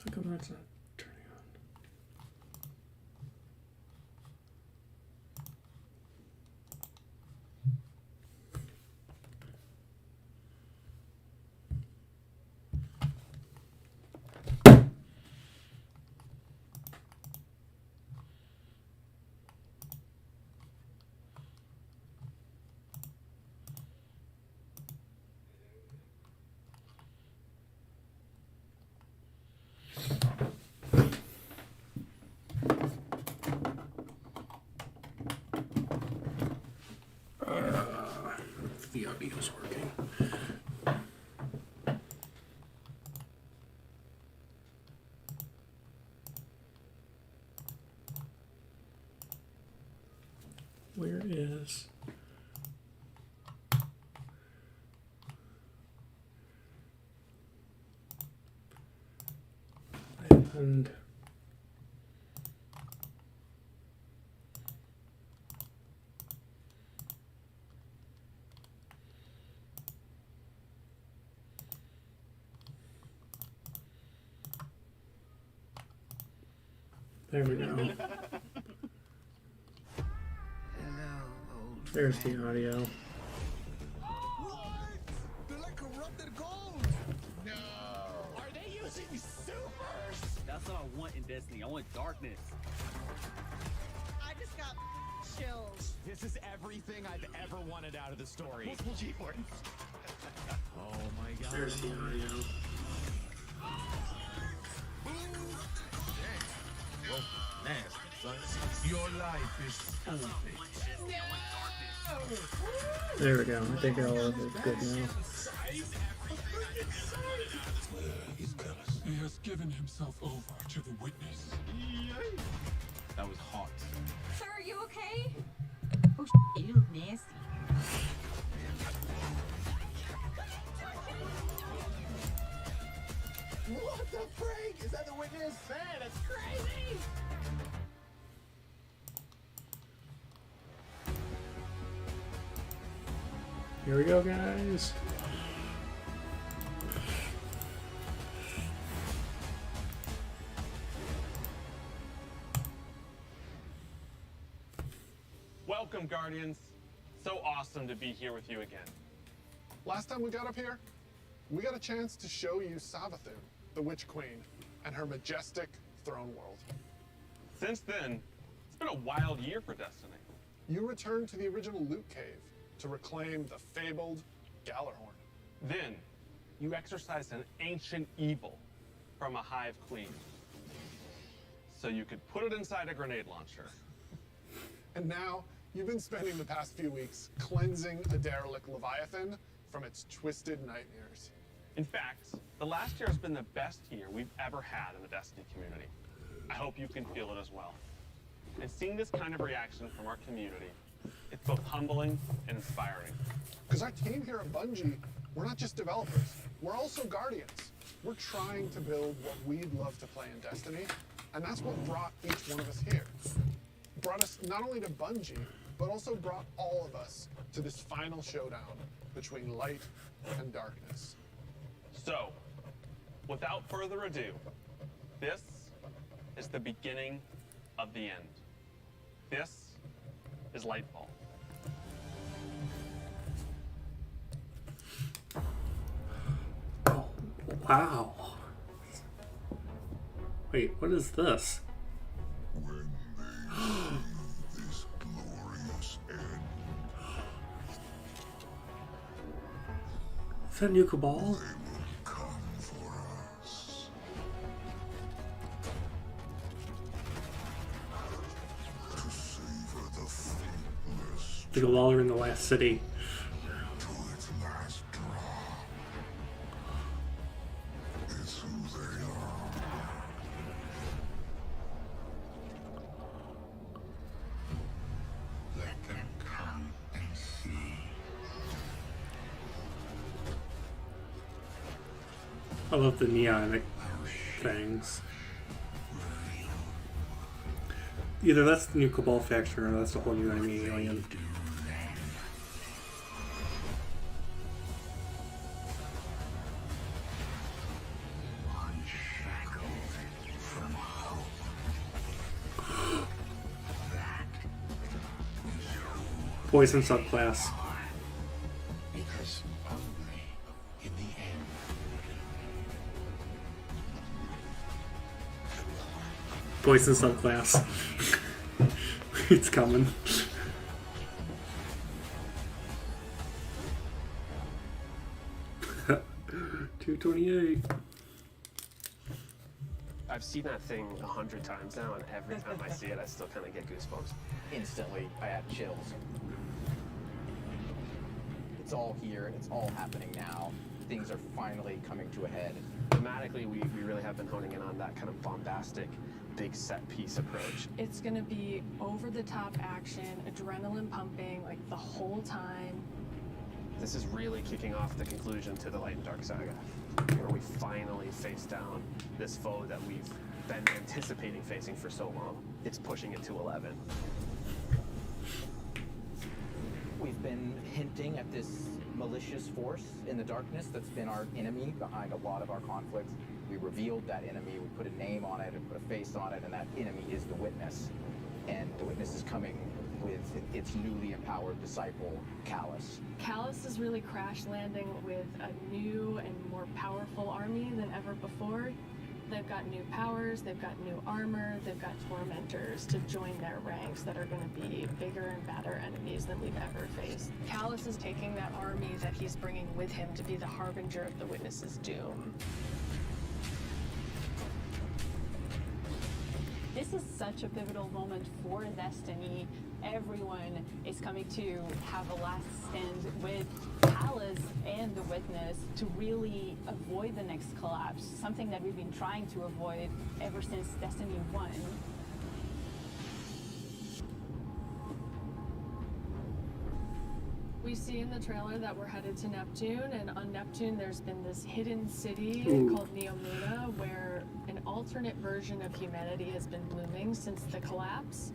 How come that's not turning on? The audio's working. Where is... And... There we go. There's the audio. What? They're like corrupted gold. No. Are they using supers? That's what I want in Destiny. I want darkness. I just got chills. This is everything I've ever wanted out of the story. Multiple G-boards. Oh my god. There's the audio. Well, nasty, son. Your life is perfect. There we go. I think all of it's good now. He has given himself over to the witness. That was hot. Sir, are you okay? Oh, you look nasty. What the freak? Is that the witness? Man, that's crazy! Here we go, guys. Welcome, Guardians. So awesome to be here with you again. Last time we got up here, we got a chance to show you Savathun, the Witch Queen, and her majestic throne world. Since then, it's been a wild year for Destiny. You returned to the original Loot Cave to reclaim the fabled Gallarhorn. Then, you exorcised an ancient evil from a hive queen. So you could put it inside a grenade launcher. And now, you've been spending the past few weeks cleansing a derelict Leviathan from its twisted nightmares. In fact, the last year has been the best year we've ever had in the Destiny community. I hope you can feel it as well. And seeing this kind of reaction from our community, it's both humbling and inspiring. Because our team here at Bungie, we're not just developers, we're also guardians. We're trying to build what we'd love to play in Destiny, and that's what brought each one of us here. Brought us not only to Bungie, but also brought all of us to this final showdown between light and darkness. So, without further ado, this is the beginning of the end. This is Lightfall. Oh, wow. Wait, what is this? When they see this glorious end, Is that New Cabal? they will come for us. To savor the faithless The Cabal are in the last city. to its last drop. It's who they are. Let them come and see. I love the neonic things. Either that's the New Cabal faction or that's the whole new enemy alien. Poison subclass. Because only in the end Poison subclass. It's coming. $2.28. I've seen that thing 100 times now, and every time I see it, I still kind of get goosebumps. Instantly, I had chills. It's all here, it's all happening now. Things are finally coming to a head. Thematically, we really have been honing in on that kind of bombastic, big set piece approach. It's gonna be over-the-top action, adrenaline pumping, like the whole time. This is really kicking off the conclusion to the Light and Dark saga, where we finally face down this foe that we've been anticipating facing for so long. It's pushing it to 11. We've been hinting at this malicious force in the darkness that's been our enemy behind a lot of our conflicts. We revealed that enemy, we put a name on it and put a face on it, and that enemy is the Witness. And the Witness is coming with its newly empowered disciple, Callus. Callus is really crash landing with a new and more powerful army than ever before. They've got new powers, they've got new armor, they've got tormentors to join their ranks that are going to be bigger and badder enemies than we've ever faced. Callus is taking that army that he's bringing with him to be the harbinger of the Witness's doom. This is such a pivotal moment for Destiny. Everyone is coming to have a last stand with Callus and the Witness to really avoid the next collapse, something that we've been trying to avoid ever since Destiny 1. We see in the trailer that we're headed to Neptune, and on Neptune there's been this hidden city called Neomuna, where an alternate version of humanity has been blooming since the collapse.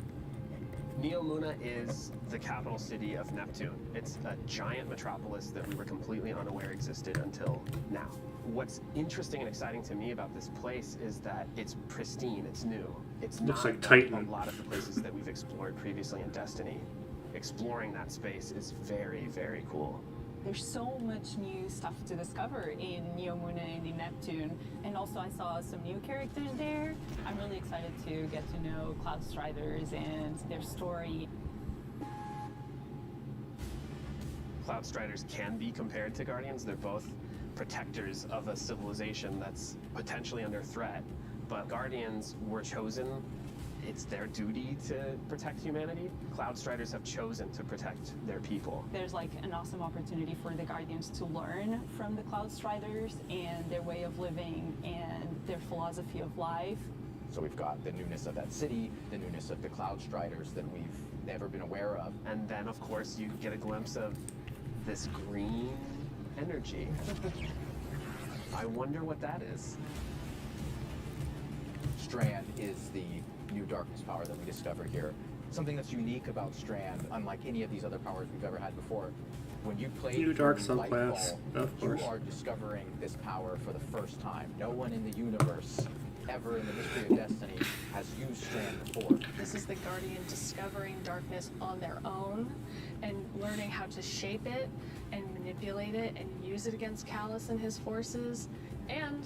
Neomuna is the capital city of Neptune. It's a giant metropolis that we were completely unaware existed until now. What's interesting and exciting to me about this place is that it's pristine, it's new. It's Looks not like Titan. a lot of the places that we've explored previously in Destiny. Exploring that space is very, very cool. There's so much new stuff to discover in Neomuna and in Neptune, and also I saw some new characters there. I'm really excited to get to know Cloud Striders and their story. Cloud Striders can be compared to Guardians. They're both protectors of a civilization that's potentially under threat, but Guardians were chosen. It's their duty to protect humanity. Cloud Striders have chosen to protect their people. There's like an awesome opportunity for the Guardians to learn from the Cloud Striders and their way of living and their philosophy of life. So we've got the newness of that city, the newness of the Cloud Striders that we've never been aware of. And then, of course, you get a glimpse of this green energy. I wonder what that is. Strand is the new darkness power that we discover here. Something that's unique about Strand, unlike any of these other powers we've ever had before. When you play New dark through subclass, Lightfall, of course. you are discovering this power for the first time. No one in the universe ever in the history of Destiny has used Strand before. This is the Guardian discovering darkness on their own and learning how to shape it and manipulate it and use it against Callus and his forces, and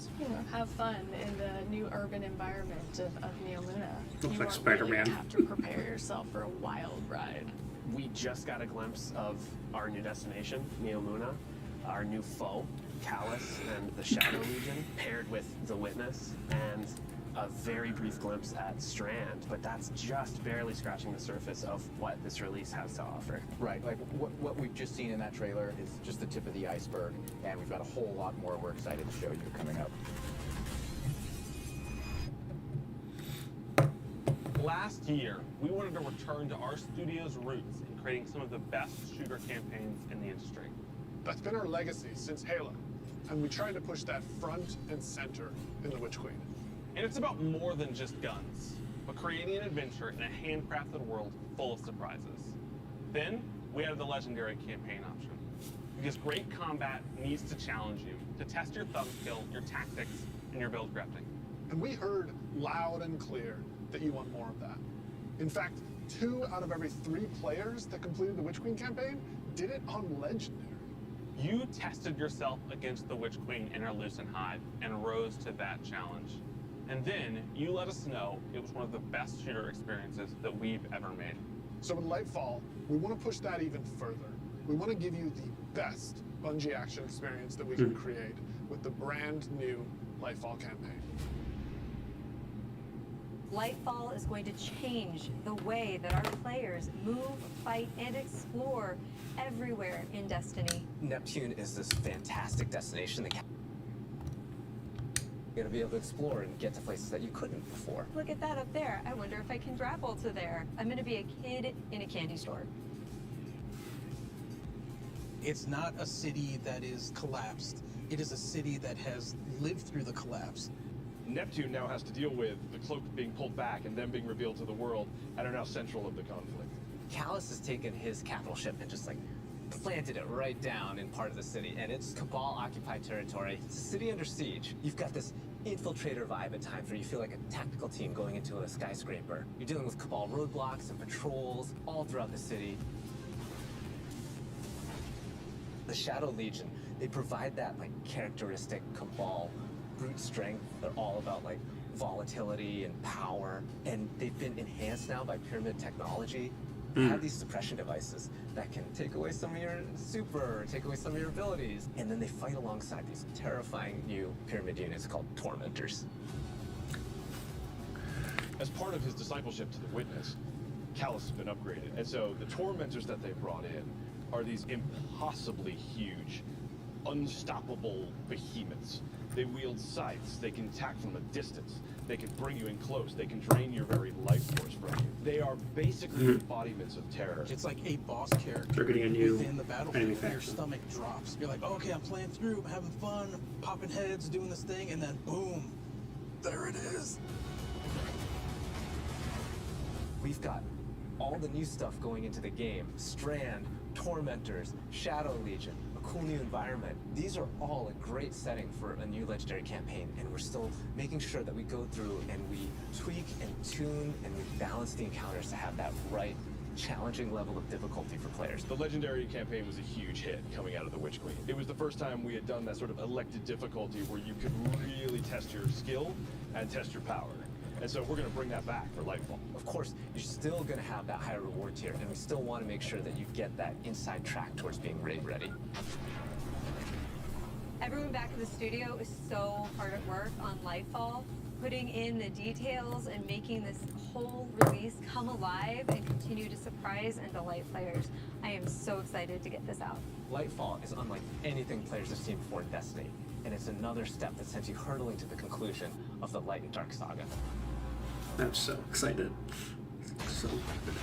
have fun in the new urban environment of Neomuna. Looks You like are Spider-Man. really gonna have to prepare yourself for a wild ride. We just got a glimpse of our new destination, Neomuna, our new foe, Callus and the Shadow Legion, paired with the Witness, and a very brief glimpse at Strand, but that's just barely scratching the surface of what this release has to offer. Right, like what we've just seen in that trailer is just the tip of the iceberg, and we've got a whole lot more we're excited to show you coming up. Last year, we wanted to return to our studio's roots in creating some of the best shooter campaigns in the industry. That's been our legacy since Halo, and we tried to push that front and center in The Witch Queen. And it's about more than just guns, but creating an adventure in a handcrafted world full of surprises. Then, we added the legendary campaign option. Because great combat needs to challenge you, to test your thumb skill, your tactics, and your build crafting. And we heard loud and clear that you want more of that. In fact, 2 out of every 3 players that completed the Witch Queen campaign did it on Legendary. You tested yourself against the Witch Queen in her Lucent Hive and rose to that challenge. And then you let us know it was one of the best shooter experiences that we've ever made. So with Lightfall, we want to push that even further. We want to give you the best Bungie action experience that we can create with the brand new Lightfall campaign. Lightfall is going to change the way that our players move, fight, and explore everywhere in Destiny. Neptune is this fantastic destination that you're gonna be able to explore and get to places that you couldn't before. Look at that up there. I wonder if I can grapple to there. I'm going to be a kid in a candy store. It's not a city that is collapsed. It is a city that has lived through the collapse. Neptune now has to deal with the cloak being pulled back and them being revealed to the world and are now central of the conflict. Callus has taken his capital ship and just like planted it right down in part of the city, and it's Cabal occupied territory. It's a city under siege. You've got this infiltrator vibe at times where you feel like a tactical team going into a skyscraper. You're dealing with Cabal roadblocks and patrols all throughout the city. The Shadow Legion, they provide that like characteristic Cabal brute strength. They're all about like volatility and power, and they've been enhanced now by pyramid technology. They have these suppression devices that can take away some of your super, take away some of your abilities, and then they fight alongside these terrifying new pyramid units called Tormentors. As part of his discipleship to the Witness, Callus has been upgraded, and so the Tormentors that they brought in are these impossibly huge, unstoppable behemoths. They wield scythes, they can attack from a distance, they can bring you in close, they can drain your very life force from you. They are basically embodiments of terror. It's like a boss character They're getting a new within the battlefield. enemy Your faction. stomach drops. You're like, okay, I'm playing through, I'm having fun, popping heads, doing this thing, and then boom, there it is. We've got all the new stuff going into the game. Strand, Tormentors, Shadow Legion, a cool new environment. These are all a great setting for a new Legendary campaign, and we're still making sure that we go through and we tweak and tune and we balance the encounters to have that right challenging level of difficulty for players. The Legendary campaign was a huge hit coming out of the Witch Queen. It was the first time we had done that sort of elected difficulty where you could really test your skill and test your power. And so we're going to bring that back for Lightfall. Of course, you're still going to have that higher reward tier, and we still want to make sure that you get that inside track towards being raid ready. Everyone back in the studio is so hard at work on Lightfall, putting in the details and making this whole release come alive and continue to surprise and delight players. I am so excited to get this out. Lightfall is unlike anything players have seen before in Destiny, and it's another step that sends you hurtling to the conclusion of the Light and Dark saga. I'm so excited. So excited.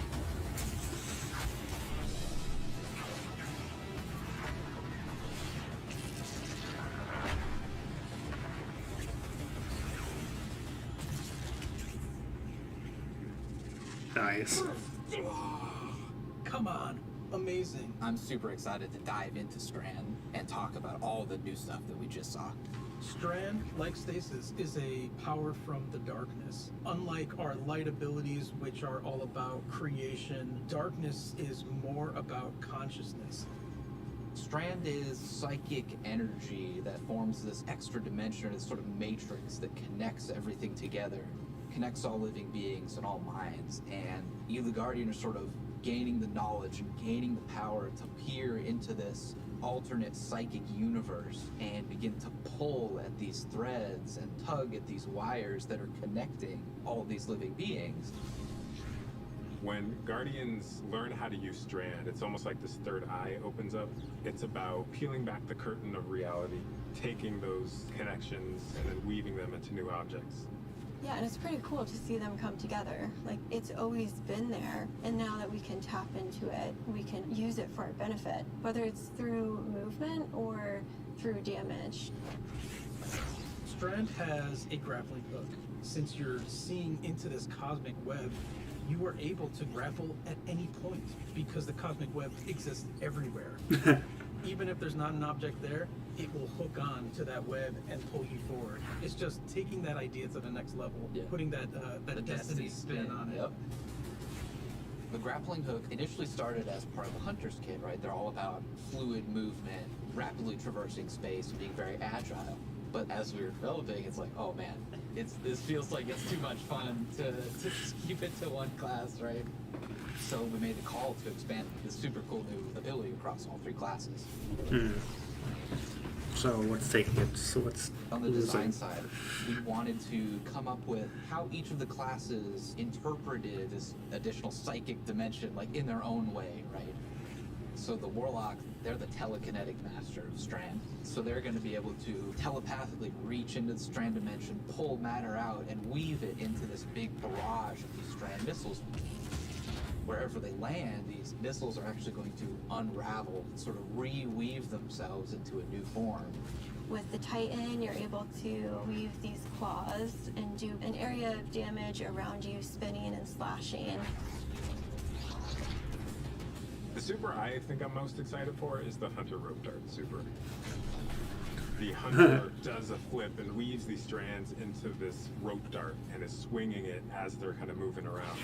Nice. Come on, amazing. I'm super excited to dive into Strand and talk about all the new stuff that we just saw. Strand, like Stasis, is a power from the darkness. Unlike our light abilities, which are all about creation, darkness is more about consciousness. Strand is psychic energy that forms this extra dimension, this sort of matrix that connects everything together, connects all living beings and all minds. And you, the Guardian, are sort of gaining the knowledge and gaining the power to peer into this alternate psychic universe and begin to pull at these threads and tug at these wires that are connecting all these living beings. When Guardians learn how to use Strand, it's almost like this third eye opens up. It's about peeling back the curtain of reality, taking those connections and then weaving them into new objects. Yeah, and it's pretty cool to see them come together. Like, it's always been there, and now that we can tap into it, we can use it for our benefit, whether it's through movement or through damage. Strand has a grappling hook. Since you're seeing into this cosmic web, you are able to grapple at any point because the cosmic web exists everywhere. Even if there's not an object there, it will hook on to that web and pull you forward. It's just taking that idea to the next level, putting that Destiny spin on it. The grappling hook initially started as part of the hunter's kit, right? They're all about fluid movement, rapidly traversing space, being very agile. But as we were developing, it's like, oh man, this feels like it's too much fun to just keep it to one class, right? So we made the call to expand this super cool new ability across all 3 classes. So what's taking it? So what's on the design side? We wanted to come up with how each of the classes interpreted this additional psychic dimension, like in their own way, right? So the Warlock, they're the telekinetic master of Strand. So they're going to be able to telepathically reach into the Strand dimension, pull matter out, and weave it into this big barrage of these Strand missiles. Wherever they land, these missiles are actually going to unravel, sort of reweave themselves into a new form. With the Titan, you're able to weave these claws and do an area of damage around you, spinning and slashing. The super I think I'm most excited for is the Hunter Rope Dart super. The Hunter does a flip and weaves these strands into this rope dart and is swinging it as they're kind of moving around.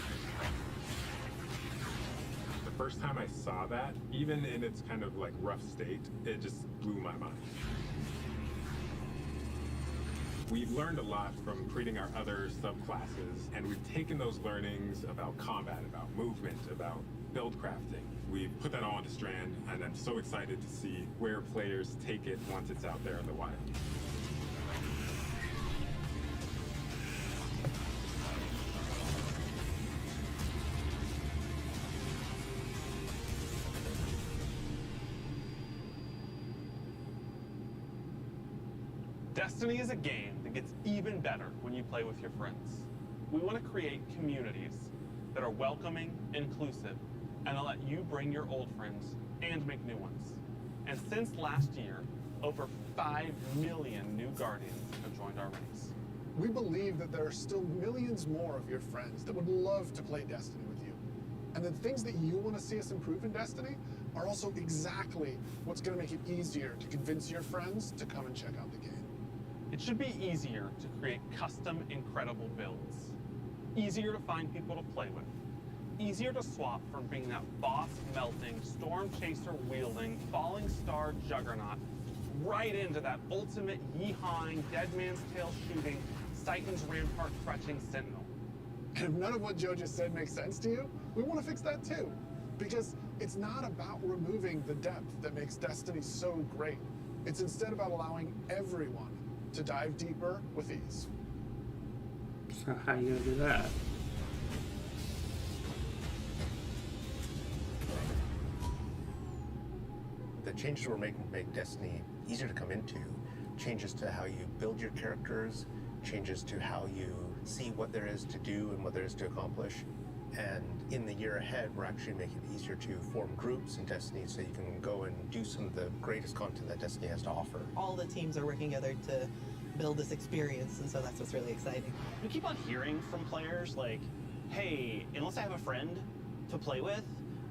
The first time I saw that, even in its kind of like rough state, it just blew my mind. We've learned a lot from creating our other subclasses, and we've taken those learnings about combat, about movement, about build crafting. We've put that all into Strand, and I'm so excited to see where players take it once it's out there in the wild. Destiny is a game that gets even better when you play with your friends. We want to create communities that are welcoming, inclusive, and that let you bring your old friends and make new ones. And since last year, over 5 million new Guardians have joined our ranks. We believe that there are still millions more of your friends that would love to play Destiny with you. And the things that you want to see us improve in Destiny are also exactly what's going to make it easier to convince your friends to come and check out the game. It should be easier to create custom, incredible builds. Easier to find people to play with. Easier to swap from being that boss-melting, storm chaser-wielding, falling star juggernaut right into that ultimate yeehawing, dead man's tail shooting, Titan's rampart crutching sentinel. And if none of what Joe just said makes sense to you, we want to fix that too. Because it's not about removing the depth that makes Destiny so great. It's instead about allowing everyone to dive deeper with ease. So how are you gonna do that? The changes we're making make Destiny easier to come into. Changes to how you build your characters, changes to how you see what there is to do and what there is to accomplish. And in the year ahead, we're actually making it easier to form groups in Destiny so you can go and do some of the greatest content that Destiny has to offer. All the teams are working together to build this experience, and so that's what's really exciting. We keep on hearing from players like, hey, unless I have a friend to play with,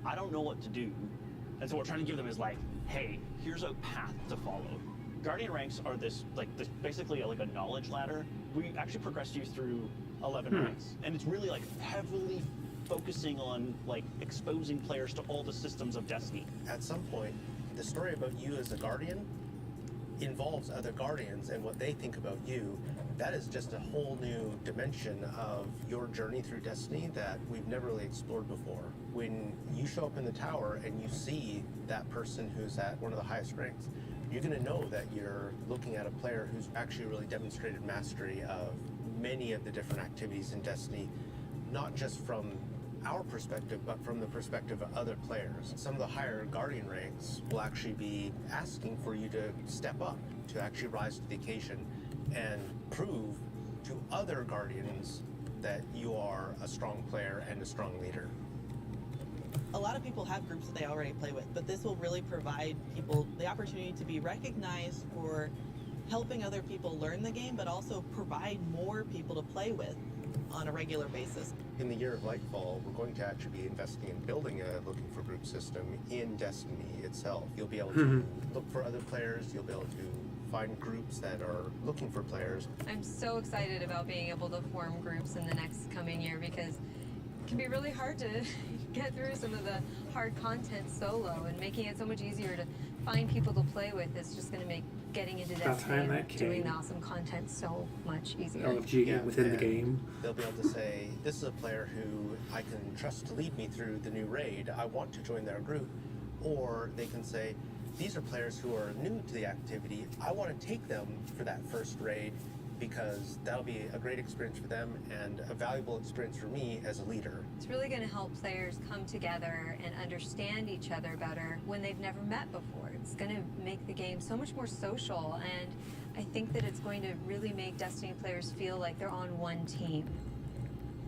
I don't know what to do. And so what we're trying to give them is like, hey, here's a path to follow. Guardian ranks are basically like a knowledge ladder. We actually progress you through 11 ranks, and it's really like heavily focusing on like exposing players to all the systems of Destiny. At some point, the story about you as a Guardian involves other Guardians and what they think about you. That is just a whole new dimension of your journey through Destiny that we've never really explored before. When you show up in the tower and you see that person who's at one of the highest ranks, you're going to know that you're looking at a player who's actually really demonstrated mastery of many of the different activities in Destiny, not just from our perspective, but from the perspective of other players. Some of the higher Guardian ranks will actually be asking for you to step up, to actually rise to the occasion and prove to other Guardians that you are a strong player and a strong leader. A lot of people have groups that they already play with, but this will really provide people the opportunity to be recognized for helping other people learn the game, but also provide more people to play with on a regular basis. In the year of Lightfall, we're going to actually be investing in building a looking for group system in Destiny itself. You'll be able to look for other players, you'll be able to find groups that are looking for players. I'm so excited about being able to form groups in the next coming year because it can be really hard to get through some of the hard content solo, and making it so much easier to find people to play with is just going to make getting into About Destiny time that and doing the came. awesome content so much easier. LFG within the and game. They'll be able to say, this is a player who I can trust to lead me through the new raid. I want to join their group. Or they can say, these are players who are new to the activity. I want to take them for that first raid because that'll be a great experience for them and a valuable experience for me as a leader. It's really going to help players come together and understand each other better when they've never met before. It's going to make the game so much more social, and I think that it's going to really make Destiny players feel like they're on one team.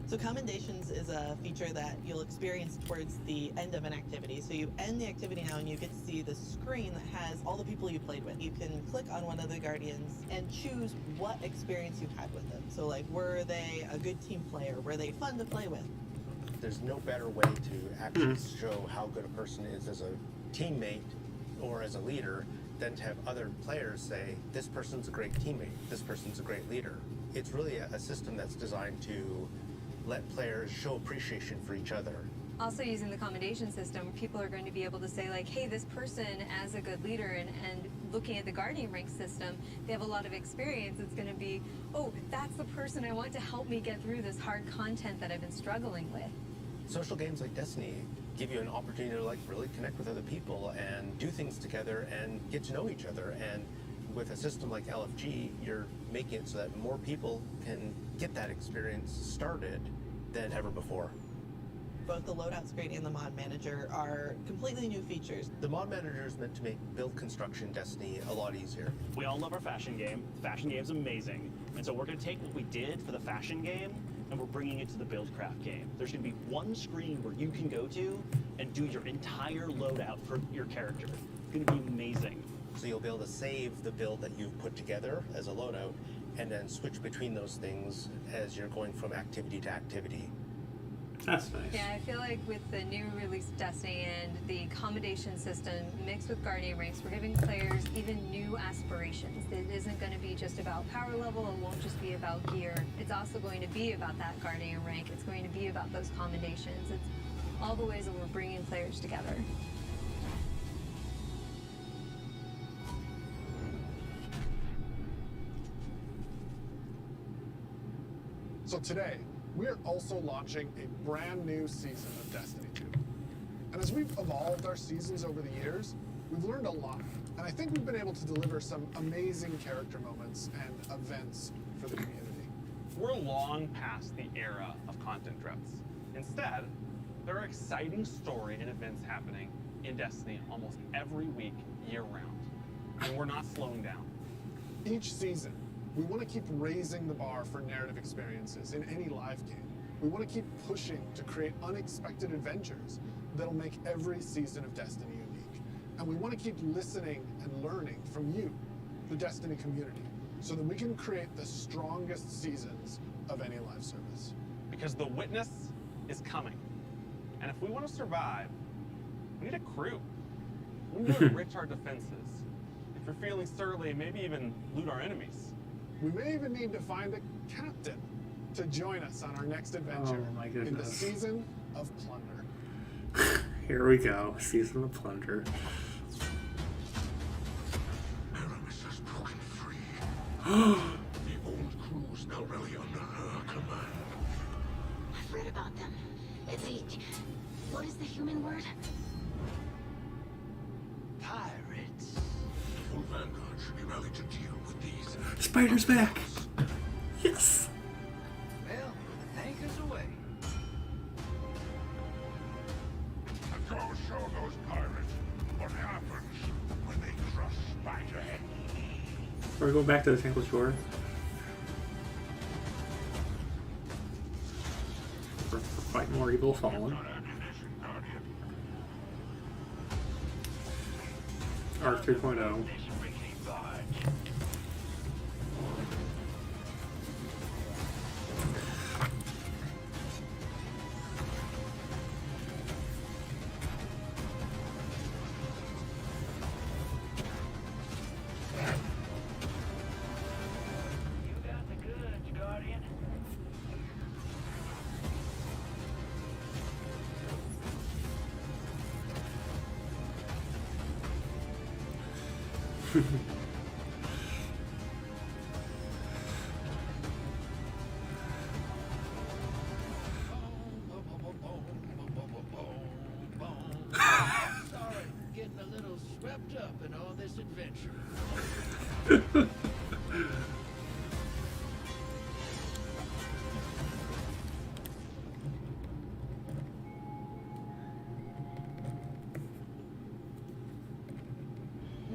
So commendations is a feature that you'll experience towards the end of an activity. So you end the activity now and you get to see the screen that has all the people you played with. You can click on one of the Guardians and choose what experience you had with them. So like, were they a good team player? Were they fun to play with? There's no better way to actually show how good a person is as a teammate or as a leader than to have other players say, this person's a great teammate, this person's a great leader. It's really a system that's designed to let players show appreciation for each other. Also, using the commendation system, people are going to be able to say like, hey, this person as a good leader, and looking at the Guardian rank system, they have a lot of experience. It's going to be, oh, that's the person I want to help me get through this hard content that I've been struggling with. Social games like Destiny give you an opportunity to like really connect with other people and do things together and get to know each other. And with a system like LFG, you're making it so that more people can get that experience started than ever before. Both the loadout screen and the mod manager are completely new features. The mod manager is meant to make build construction Destiny a lot easier. We all love our fashion game. The fashion game's amazing. And so we're going to take what we did for the fashion game and we're bringing it to the buildcraft game. There's going to be one screen where you can go to and do your entire loadout for your character. It's going to be amazing. So you'll be able to save the build that you've put together as a loadout and then switch between those things as you're going from activity to activity. That's nice. Yeah, I feel like with the new release of Destiny and the accommodation system mixed with Guardian ranks, we're giving players even new aspirations. It isn't going to be just about power level, it won't just be about gear. It's also going to be about that Guardian rank. It's going to be about those commendations. It's all the ways that we're bringing players together. So today, we're also launching a brand new season of Destiny 2. And as we've evolved our seasons over the years, we've learned a lot. And I think we've been able to deliver some amazing character moments and events for the community. We're long past the era of content droughts. Instead, there are exciting story and events happening in Destiny almost every week, year-round. And we're not slowing down. Each season, we want to keep raising the bar for narrative experiences in any live game. We want to keep pushing to create unexpected adventures that'll make every season of Destiny unique. And we want to keep listening and learning from you, the Destiny community, so that we can create the strongest seasons of any live service. Because the witness is coming. And if we want to survive, we need a crew. We need to enrich our defenses. If you're feeling surly, maybe even loot our enemies. We may even need to find a captain to join us on our next adventure in the season of plunder. Here we go, season of plunder. Aramis has broken free. The old crew's now really under her command. I've read about them. What is the human word? Pirates. The full vanguard should be rallied to deal with these. Spider's back! Yes! Well, anchors away. And go show those pirates what happens when they crush Spider. Are we going back to the Temple Shore? For fight more evil fallen. Arc 3.0. Sorry for getting a little swept up in all this adventure.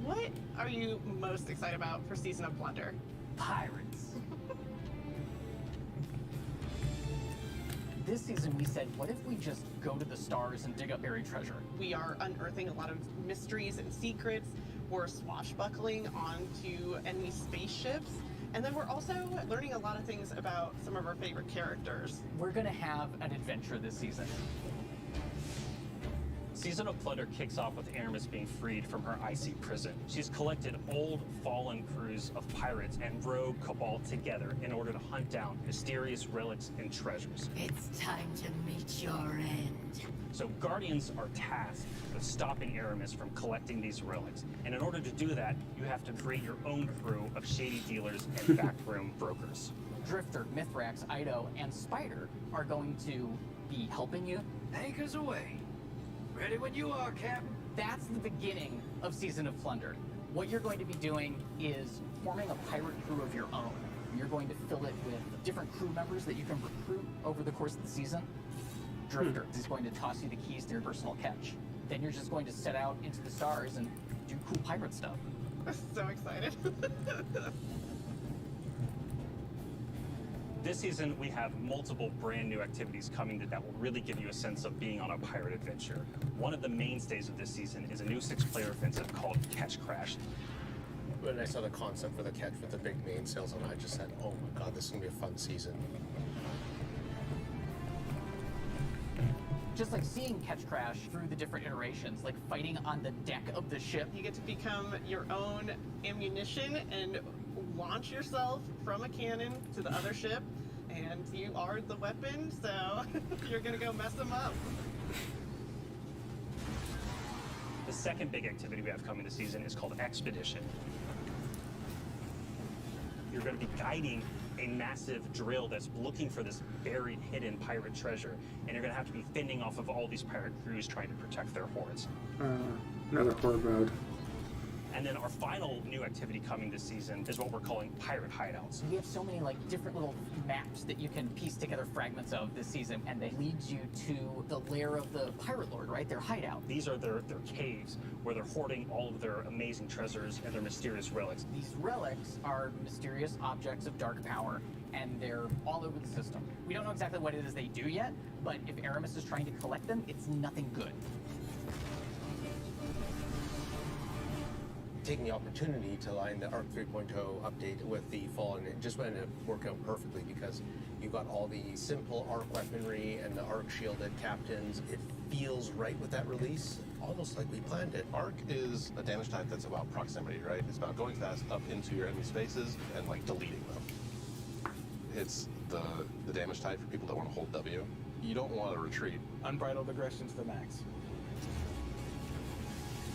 What are you most excited about for Season of Plunder? Pirates. This season we said, what if we just go to the stars and dig up buried treasure? We are unearthing a lot of mysteries and secrets. We're swashbuckling onto enemy spaceships. And then we're also learning a lot of things about some of our favorite characters. We're gonna have an adventure this season. Season of Plunder kicks off with Aramis being freed from her icy prison. She's collected old, fallen crews of pirates and rogue cabal together in order to hunt down mysterious relics and treasures. It's time to meet your end. So Guardians are tasked with stopping Aramis from collecting these relics. And in order to do that, you have to create your own crew of shady dealers and backroom brokers. Drifter, Mithrax, Ido, and Spider are going to be helping you. Anchors away. Ready when you are, Captain. That's the beginning of Season of Plunder. What you're going to be doing is forming a pirate crew of your own. You're going to fill it with different crew members that you can recruit over the course of the season. Drifter is going to toss you the keys to your personal catch. Then you're just going to set out into the stars and do cool pirate stuff. I'm so excited. This season, we have multiple brand new activities coming that will really give you a sense of being on a pirate adventure. One of the mainstays of this season is a new 6-player offensive called Catch Crash. When I saw the concept for the catch with the big mainsails on, I just said, oh my god, this is going to be a fun season. Just like seeing Catch Crash through the different iterations, like fighting on the deck of the ship. You get to become your own ammunition and launch yourself from a cannon to the other ship, and you are the weapon, so you're gonna go mess them up. The second big activity we have coming this season is called Expedition. You're going to be guiding a massive drill that's looking for this buried, hidden pirate treasure, and you're going to have to be fending off of all these pirate crews trying to protect their hoards. Another horde mode. And then our final new activity coming this season is what we're calling pirate hideouts. We have so many like different little maps that you can piece together fragments of this season, and they lead you to the lair of the pirate lord, right? Their hideout. These are their caves where they're hoarding all of their amazing treasures and their mysterious relics. These relics are mysterious objects of dark power, and they're all over the system. We don't know exactly what it is they do yet, but if Aramis is trying to collect them, it's nothing good. Taking the opportunity to line the ARC 3.0 update with the fall, and it just went to work out perfectly because you got all the simple ARC weaponry and the ARC shielded captains. It feels right with that release, almost like we planned it. ARC is a damage type that's about proximity, right? It's about going fast up into your enemy spaces and like deleting them. It's the damage type for people that want to hold W. You don't want to retreat. Unbridled aggression to the max.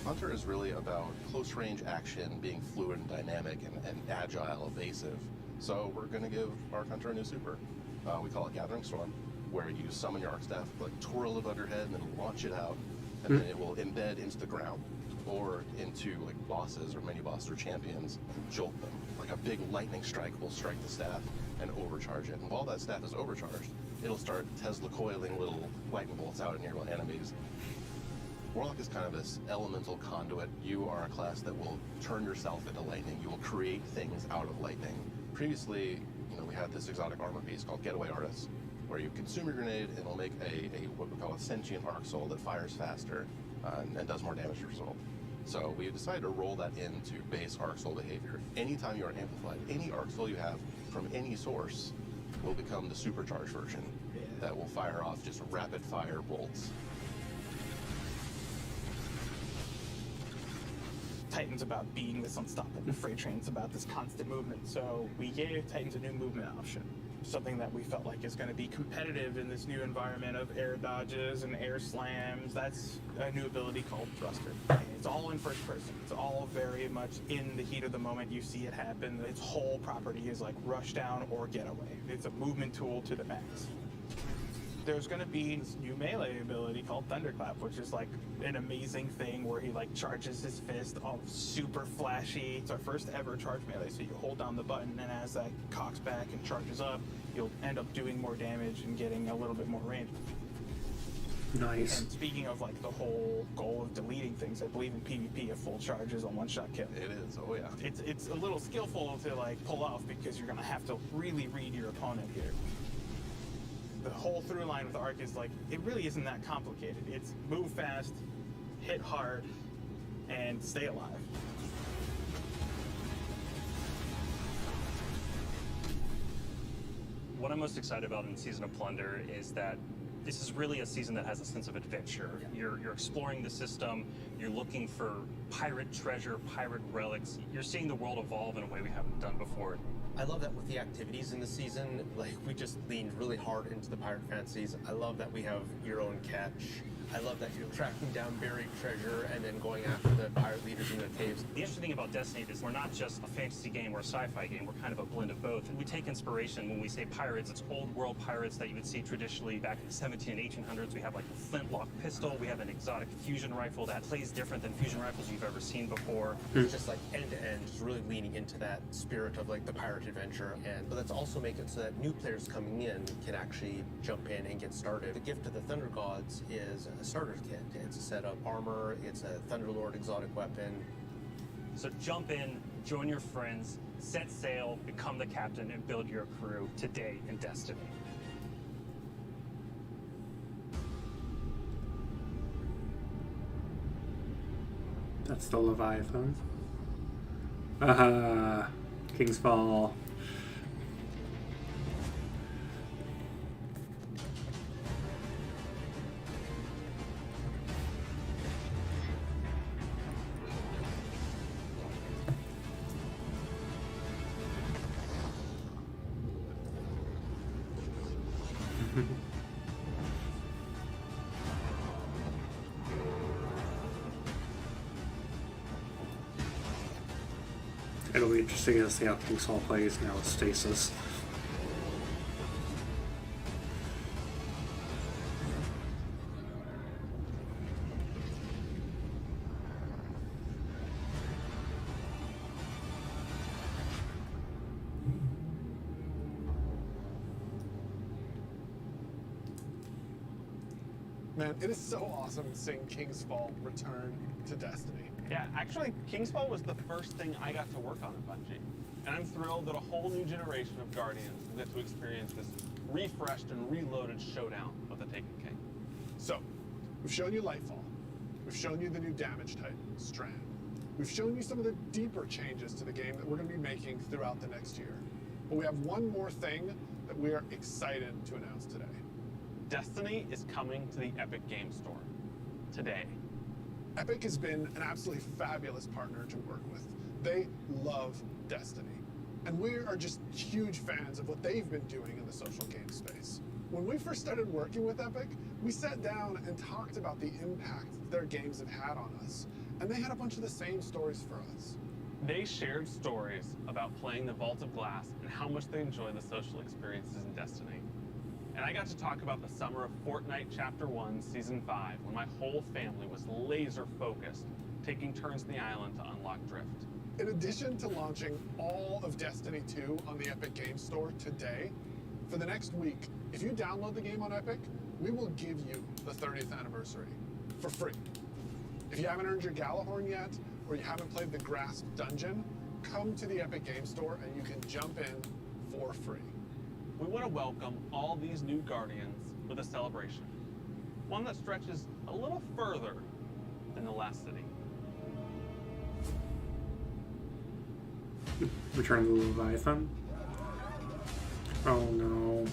Hunter is really about close range action, being fluid and dynamic and agile, evasive. So we're going to give Arc Hunter a new super. We call it Gathering Storm, where you summon your Arc Staff, like twirl it above your head, and then launch it out, and then it will embed into the ground or into like bosses or mini bosses or champions, jolt them. Like a big lightning strike will strike the staff and overcharge it. And while that staff is overcharged, it'll start Tesla coiling little lightning bolts out at nearby enemies. Warlock is kind of this elemental conduit. You are a class that will turn yourself into lightning. You will create things out of lightning. Previously, we had this exotic armor piece called Getaway Artist, where you consume your grenade and it'll make a what we call a sentient arc soul that fires faster and does more damage to result. So we decided to roll that into base arc soul behavior. Anytime you are amplified, any arc soul you have from any source will become the supercharged version that will fire off just rapid fire bolts. Titan's about being this unstoppable freight train. It's about this constant movement. So we gave Titans a new movement option, something that we felt like is going to be competitive in this new environment of air dodges and air slams. That's a new ability called Thruster. And it's It's all in first person. It's all very much in the heat of the moment. You see it happen. Its whole property is like rush down or get away. It's a movement tool to the max. There's going to be this new melee ability called Thunderclap, which is like an amazing thing where he like charges his fist all super flashy. It's our first ever charge melee, so you hold down the button, and as that cocks back and charges up, you'll end up doing more damage and getting a little bit more range. Nice. And speaking of like the whole goal of deleting things, I believe in PvP a full charge is a one-shot kill. It is, oh yeah. It's a little skillful to like pull off because you're gonna have to really read your opponent here. The whole through line with Arc is like, it really isn't that complicated. It's move fast, hit hard, and stay alive. What I'm most excited about in Season of Plunder is that this is really a season that has a sense of adventure. You're exploring the system, you're looking for pirate treasure, pirate relics. You're seeing the world evolve in a way we haven't done before. I love that with the activities in the season, like we just leaned really hard into the pirate fantasies. I love that we have your own catch. I love that you're tracking down buried treasure and then going after the pirate leaders in the caves. The interesting thing about Destiny is we're not just a fantasy game or a sci-fi game, we're kind of a blend of both. We take inspiration when we say pirates, it's old world pirates that you would see traditionally back in the 17 and 1800s. We have like a flintlock pistol, we have an exotic fusion rifle that plays different than fusion rifles you've ever seen before. It's just like end to end, just really leaning into that spirit of like the pirate adventure. And but let's also make it so that new players coming in can actually jump in and get started. The gift of the Thunder Gods is a starter kit. It's a set of armor, it's a Thunderlord exotic weapon. So jump in, join your friends, set sail, become the captain, and build your crew today in Destiny. That's the Leviathan. King's Fall. It'll be interesting to see how King's Fall plays now with Stasis. Man, it is so awesome seeing King's Fall return to Destiny. Yeah, actually, King's Fall was the first thing I got to work on at Bungie. And I'm thrilled that a whole new generation of Guardians will get to experience this refreshed and reloaded showdown of the Taken King. So, we've shown you Lightfall. We've shown you the new damage type, Strand. We've shown you some of the deeper changes to the game that we're going to be making throughout the next year. But we have one more thing that we are excited to announce today. Destiny is coming to the Epic Game Store today. Epic has been an absolutely fabulous partner to work with. They love Destiny. And we are just huge fans of what they've been doing in the social game space. When we first started working with Epic, we sat down and talked about the impact their games have had on us. And they had a bunch of the same stories for us. They shared stories about playing the Vault of Glass and how much they enjoy the social experiences in Destiny. And I got to talk about the summer of Fortnite Chapter 1, Season 5, when my whole family was laser focused, taking turns in the island to unlock Drift. In addition to launching all of Destiny 2 on the Epic Games Store today, for the next week, if you download the game on Epic, we will give you the 30th anniversary for free. If you haven't earned your Galahorn yet, or you haven't played the Grasp Dungeon, come to the Epic Games Store and you can jump in for free. We want to welcome all these new Guardians with a celebration. One that stretches a little further than the last city. Return of the Leviathan. Oh no.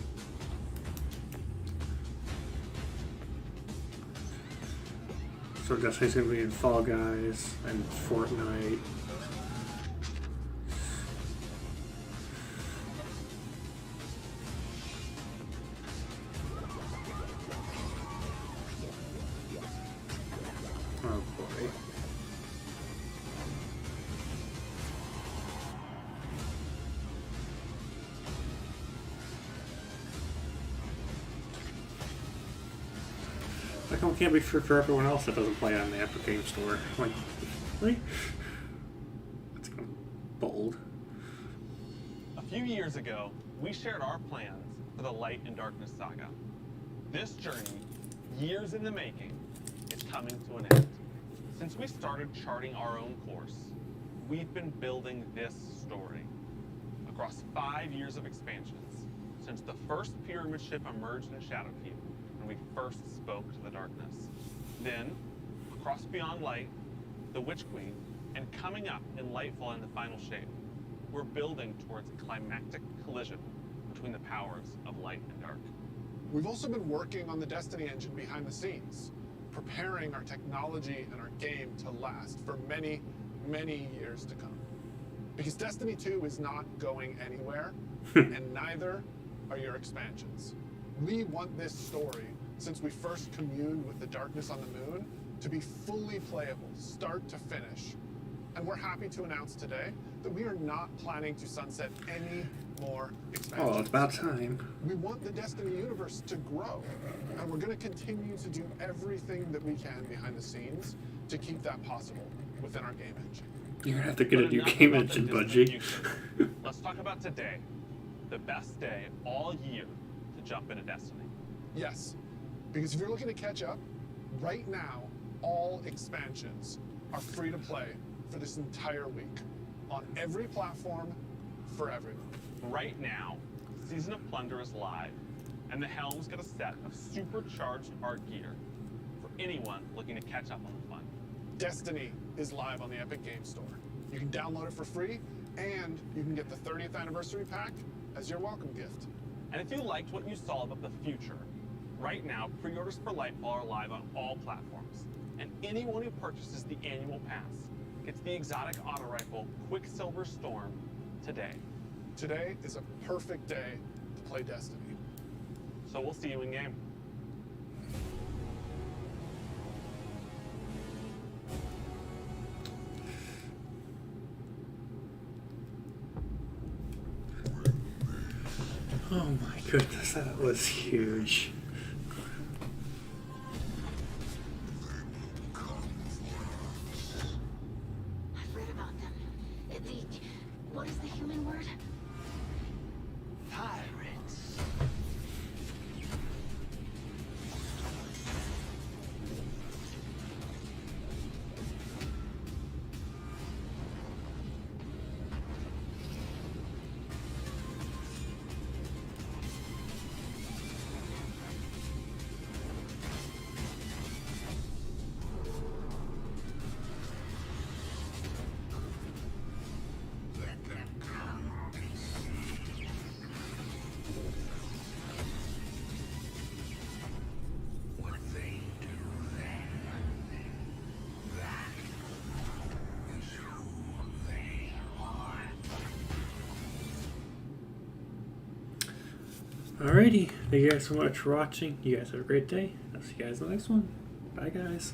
So Destiny's gonna be in Fall Guys and Fortnite. Oh boy. it can't be true for everyone else that doesn't play on the Epic Game Store. Like, really? That's kind of bold. A few years ago, we shared our plans for the Light and Darkness saga. This journey, years in the making, is coming to an end. Since we started charting our own course, we've been building this story. Across 5 years of expansions, since the first pyramid ship emerged in Shadowkeep, when we first spoke to the darkness. Then, across Beyond Light, the Witch Queen, and coming up in Lightfall in the final shape, we're building towards a climactic collision between the powers of light and dark. We've also been working on the Destiny engine behind the scenes, preparing our technology and our game to last for many, many years to come. Because Destiny 2 is not going anywhere, and neither are your expansions. We want this story, since we first communed with the darkness on the moon, to be fully playable, start to finish. And we're happy to announce today that we are not planning to sunset any more expansions. Oh, it's about time. We want the Destiny universe to grow, and we're going to continue to do everything that we can behind the scenes to keep that possible within our game engine. You're gonna have to get a new game engine, Bungie. Let's talk about today, the best day all year to jump into Destiny. Yes, because if you're looking to catch up, right now, all expansions are free to play for this entire week on every platform for everyone. Right now, Season of Plunder is live, and the Helms get a set of supercharged art gear for anyone looking to catch up on the fun. Destiny is live on the Epic Game Store. You can download it for free, and you can get the 30th anniversary pack as your welcome gift. And if you liked what you saw about the future, right now, pre-orders for Lightfall are live on all platforms. And anyone who purchases the annual pass gets the exotic auto rifle Quicksilver Storm today. Today is a perfect day to play Destiny. So we'll see you in game. Oh my goodness, that was huge. I've read about them. What is the human word? Pirates. What they do then, that is who they are. Alrighty, thank you guys so much for watching. You guys have a great day. I'll see you guys in the next one. Bye, guys.